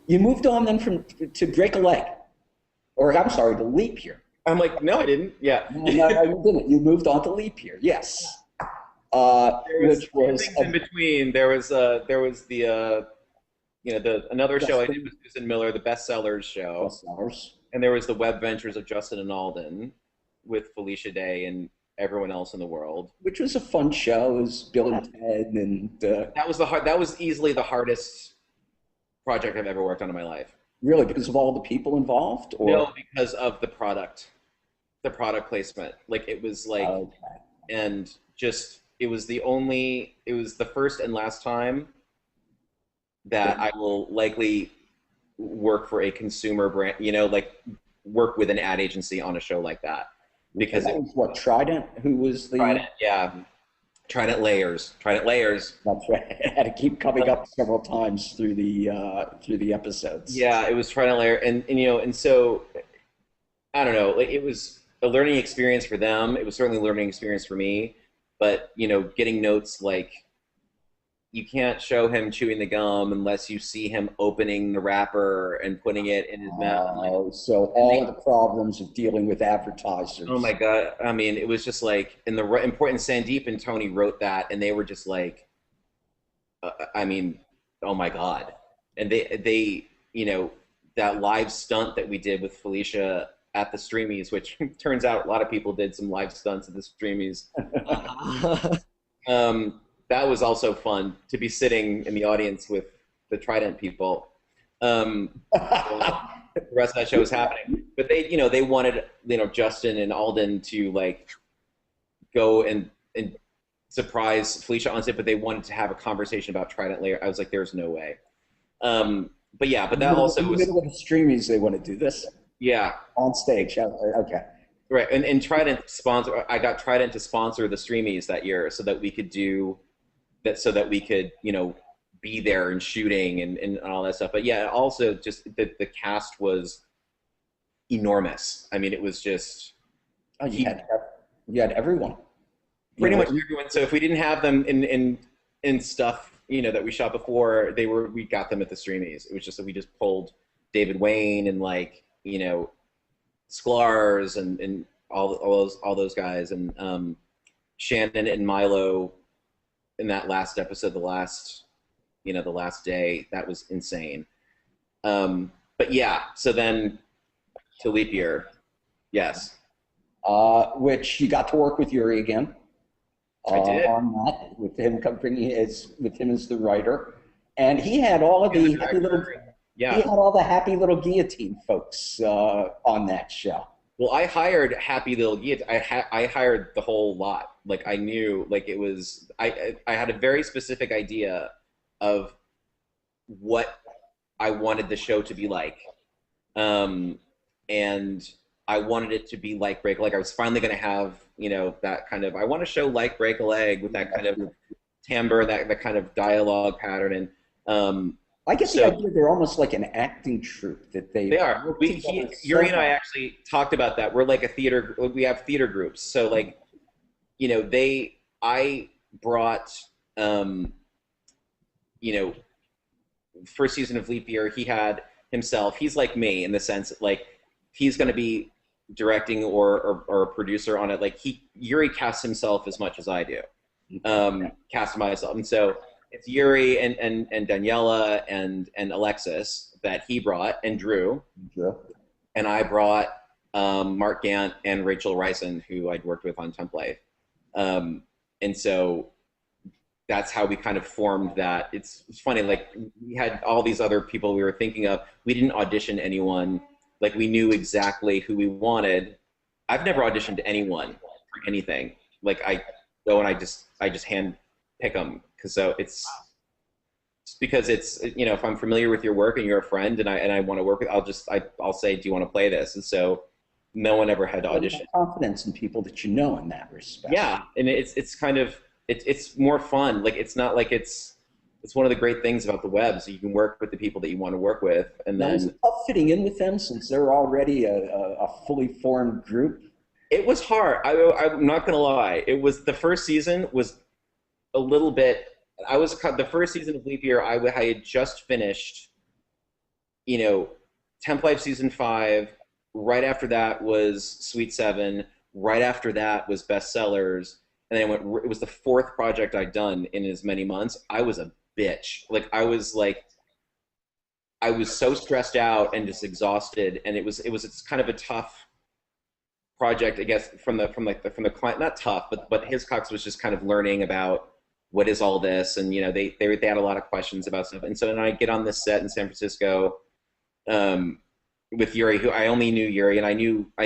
You moved on then from to break a leg, or I'm sorry, to leap year. I'm like, no, I didn't. Yeah. No, no, no, you didn't. You moved on to leap year. Yes, There was which two was things in between. There was the the another show I did Justin with Susan Miller, the bestsellers show, bestsellers, and there was the Web Ventures of Justin and Alden with Felicia Day and everyone else in the world. which was a fun show. It was Bill and Ted, and That was easily the hardest project I've ever worked on in my life. really because of all the people involved, or No, because of the product placement. Like it was like, okay. and just it was the first and last time that I will likely work for a consumer brand, like work with an ad agency on a show like that And because that it was what Trident, who was the Trident, yeah, Trident layers. that's right. It had to keep coming up several times through the episodes. Yeah, it was Trident layer, and and so I don't know, like it was a learning experience for them. It was certainly a learning experience for me, but getting notes like you can't show him chewing the gum unless you see him opening the wrapper and putting it in his mouth. So And all they, of the problems of dealing with oh my advertisers. God, I mean, it was just like, and the important Sandeep and Tony wrote that, and they were just like, I mean, oh my God, and they that live stunt that we did with Felicia at the Streamies, which turns out a lot of people did some live stunts at the Streamies. That was also fun to be sitting in the audience with the Trident people. While the rest of that show was happening, but they wanted Justin and Alden to like go and surprise Felicia on set, but they wanted to have a conversation about Trident later. I was like, there's no way. But yeah, but that In also the was middle of the streamies, they want to do this yeah. on stage. Okay. Right, and Trident sponsor. I got Trident to sponsor the Streamies that year, so that we could do that, so that we could, be there and shooting and all that stuff. But yeah, also just the cast was enormous. I mean, it was just Oh, he, you had everyone. You pretty know, much everyone. So if we didn't have them in stuff, that we shot before, we got them at the Streamies. It was just that we just pulled David Wayne and like Sklar's and all those guys and Shannon and Milo in that last episode, the last day. That was insane. But yeah, so then to leap year, yes, which you got to work with Yuri again I did. on that, with him as the writer, and he had all of Yeah, the the happy little director. he Yeah. had all the happy little guillotine folks on that show. Well, I hired Happy Little Geet. I hired the whole lot. Like I knew, like it was. I had a very specific idea of what I wanted the show to be like, and I wanted it to be like Break a Leg. I was finally going to have that kind of. I want to show like Break a Leg with that kind of timbre, that kind of dialogue pattern, and I get the so idea they're almost like an acting troupe that they they are. work together Yuri so and I much. actually talked about that. We're like a theater. We have theater groups. So like, I brought, um, you know, first season of Leap Year. He had himself. He's like me in the sense that like he's going to be directing or a producer on it. Like Yuri casts himself as much as I do. Cast myself, and so it's Yuri and Daniela and Alexis that he brought and Drew, Yeah. and I brought Mark Gant and Rachel Ryson, who I'd worked with on Template, and so that's how we kind of formed that. It's funny, like we had all these other people we were thinking of. We didn't audition anyone. Like we knew exactly who we wanted. I've never auditioned anyone for anything. Like I go and I just hand pick them because so it's just because it's if I'm familiar with your work and you're a friend and I want to work with I'll say, do you want to play this? And so no one ever had to You have audition. confidence in people that you know in that respect. Yeah, and it's kind of it's more fun. Like it's not like it's one of the great things about the web. So you can work with the people that you want to work with, and Now, was then it tough fitting in with them since they're already a fully formed group? it was hard. I'm not gonna lie. It was the first season was a little bit. The first season of Leap Year. I had just finished you know, Temp Life season 5. Right after that was Sweet 7. Right after that was Bestsellers. And then it was the fourth project I'd done in as many months. I was a bitch. I was so stressed out and just exhausted, and it's kind of a tough project, I guess, from the client. Not tough, but Hiscox was just kind of learning about what is all this, and they had a lot of questions about stuff. And so then I get on this set in San Francisco, um, with Yuri, who I only knew Yuri, and I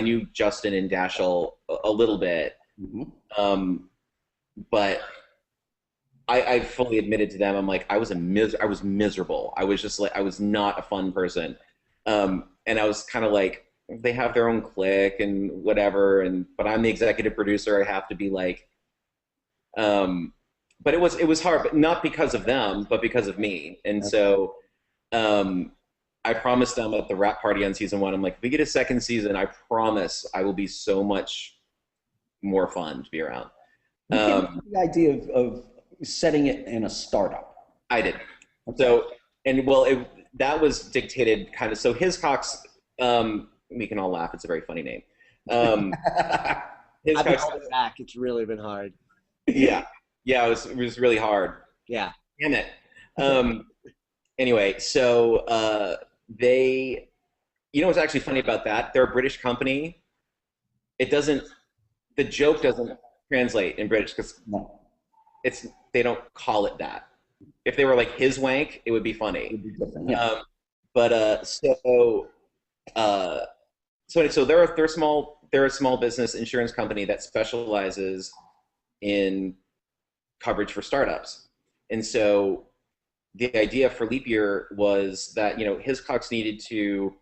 knew Justin and Dashiell a little bit, Mm-hmm. um, but I fully admitted to them, I'm like, I was miserable. I was just like, I was not a fun person. And I was kind of like, they have their own clique and whatever, but I'm the executive producer. I have to be like, um, but it was hard, but not because of them, but because of me. And Okay. so, um, I promised them at the wrap party on season 1, I'm like, if we get a second season, I promise I will be so much more fun to be around. Who came up Um, with the idea of setting it in a startup? I did. Okay. So, and well, that was dictated kind of. So Hiscox, we can all laugh. It's a very funny name. Um, I've been Hiscox, holding back. It's really been hard. yeah, yeah, it was really hard. Yeah. Damn it. Um, anyway, so they, what's actually funny about that? They're a British company. It doesn't, the joke doesn't translate in British because No, it's they don't call it that. If they were like his wank, it would be it funny. would be different. Yeah. But uh, so they're a small business insurance company that specializes in coverage for startups. And so the idea for Leap Year was that Hiscox needed to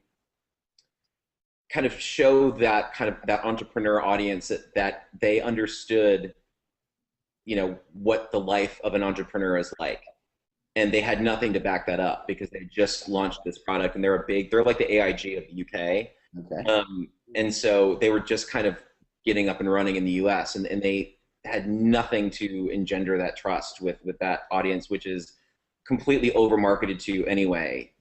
kind of show that entrepreneur audience that they understood what the life of an entrepreneur is like, and they had nothing to back that up because they just launched this product, and they're like the AIG of the UK. Okay. And so they were just kind of getting up and running in the US, and they had nothing to engender that trust with that audience, which is completely over marketed to anyway.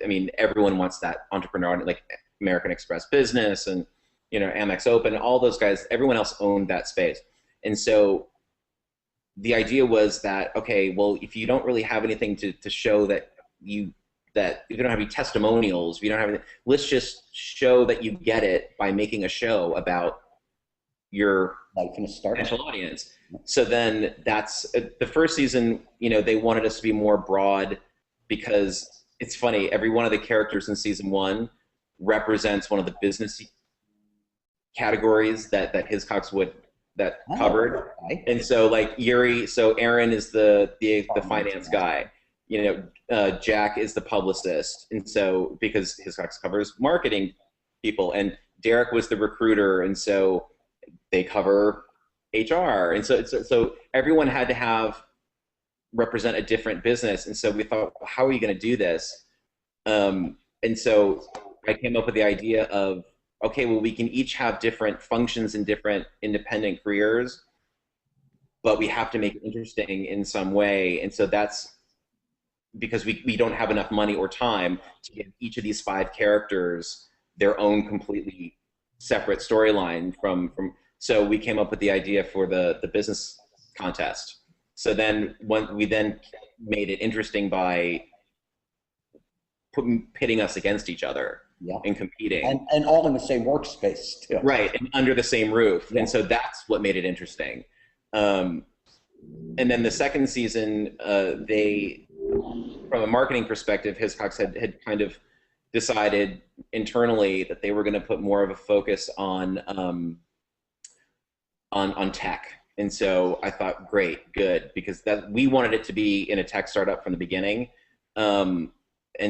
I mean, everyone wants that entrepreneur, like American Express Business and Amex Open, all those guys, everyone else owned that space. And so the idea was that, okay, well, if you don't really have anything to show that you don't have any testimonials, if you don't have anything, let's just show that you get it by making a show about your Life in a startup. potential audience. So then that's the first season. They wanted us to be more broad because it's funny. Every one of the characters in season 1 represents one of the business categories that Hiscox would that Oh, covered. okay. And so like Yuri, so Aaron is the finance guy. Jack is the publicist, and so because Hiscox covers marketing people, and Derek was the recruiter, and so they cover HR, and so everyone had to represent a different business, and so we thought, well, how are you going to do this? And so I came up with the idea of, okay, well, we can each have different functions and different independent careers, but we have to make it interesting in some way. And so that's because we don't have enough money or time to give each of these 5 characters their own completely separate storyline so we came up with the idea for the business contest. So then we then made it interesting by pitting us against each other Yeah. and competing. And all in the same workspace too. Right, and under the same roof. Yeah. And so that's what made it interesting. And then the second season, from a marketing perspective, Hiscox had kind of decided internally that they were going to put more of a focus on tech. And so I thought, great, good, because we wanted it to be in a tech startup from the beginning. And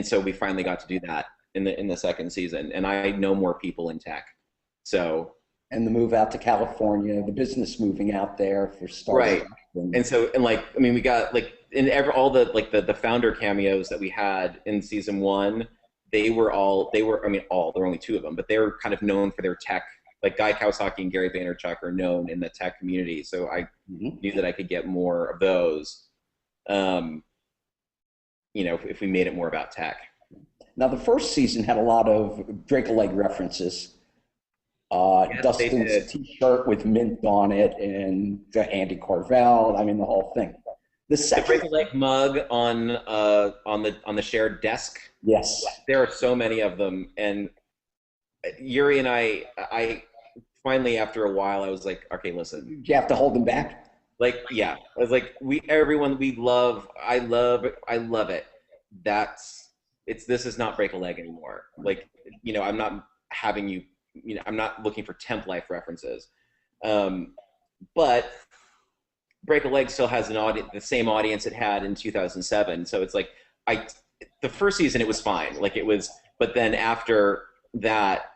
so we finally got to do that in the second season. And I know more people in tech. So And the move out to California, the business moving out there for startups. right. And like, I mean, we got like all the like the founder cameos that we had in season 1. There were only 2 of them, but they were kind of known for their tech. Like Guy Kawasaki and Gary Vaynerchuk are known in the tech community, so I knew that I could get more of those. If we made it more about tech. Now, the first season had a lot of Drake Leg references. Yes, they Dustin's did. T-shirt with mint on it, and the Andy Carvel. I mean, the whole thing. The The second, break a leg mug on the shared desk. yes, There are so many of them, and Yuri and I finally after a while, I was like, okay, listen, you have to hold them back. like, yeah, I was like, everyone we love, I love it. That's this is not break a leg anymore. Like, I'm not having you, I'm not looking for temp life references, um, but break a leg still has an audience, the same audience it had in 2007. So it's like, I, the first season it was fine, like it was, but then after that,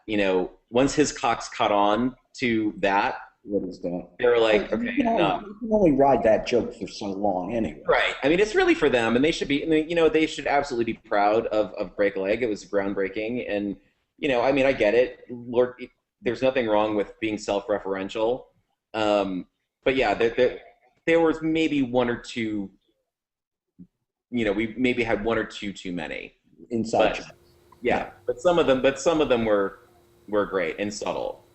once his cocks caught on to that, What is that? they were Well, like, okay, enough. you can only ride that joke for so long anyway. Right. I mean, it's really for them, and they should be. I mean, they should absolutely be proud of Break a Leg. It was groundbreaking, and I mean, I get it. Lord, there's nothing wrong with being self-referential, but yeah, there was maybe one or two. We maybe had one or two too many, Inside but joke. yeah, but some of them were great and subtle.